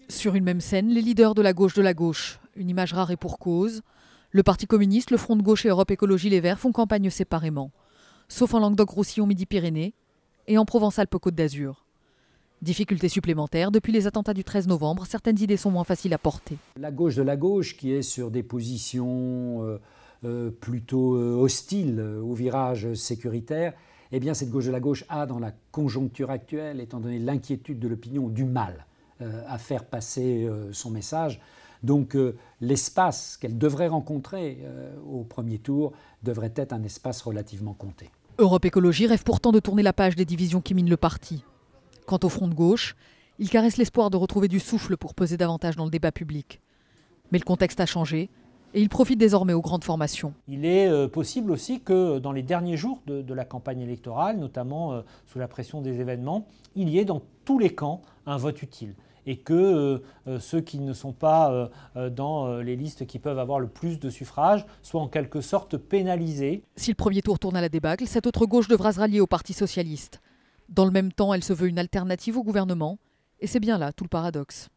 Sur une même scène, les leaders de la gauche, une image rare et pour cause. Le Parti communiste, le Front de gauche et Europe Écologie Les Verts font campagne séparément, sauf en Languedoc-Roussillon Midi-Pyrénées et en Provence-Alpes-Côte d'Azur. Difficulté supplémentaire, depuis les attentats du 13 novembre, certaines idées sont moins faciles à porter. La gauche de la gauche, qui est sur des positions plutôt hostiles au virage sécuritaire, eh bien cette gauche de la gauche a, dans la conjoncture actuelle, étant donné l'inquiétude de l'opinion, du mal à faire passer son message. Donc l'espace qu'elle devrait rencontrer au premier tour devrait être un espace relativement compté. Europe Écologie rêve pourtant de tourner la page des divisions qui minent le parti. Quant au Front de gauche, il caresse l'espoir de retrouver du souffle pour peser davantage dans le débat public. Mais le contexte a changé et il profite désormais aux grandes formations. Il est possible aussi que dans les derniers jours de la campagne électorale, notamment sous la pression des événements, il y ait dans tous les camps un vote utile. Et que ceux qui ne sont pas dans les listes qui peuvent avoir le plus de suffrages soient en quelque sorte pénalisés. Si le premier tour tourne à la débâcle, cette autre gauche devra se rallier au Parti socialiste. Dans le même temps, elle se veut une alternative au gouvernement. Et c'est bien là tout le paradoxe.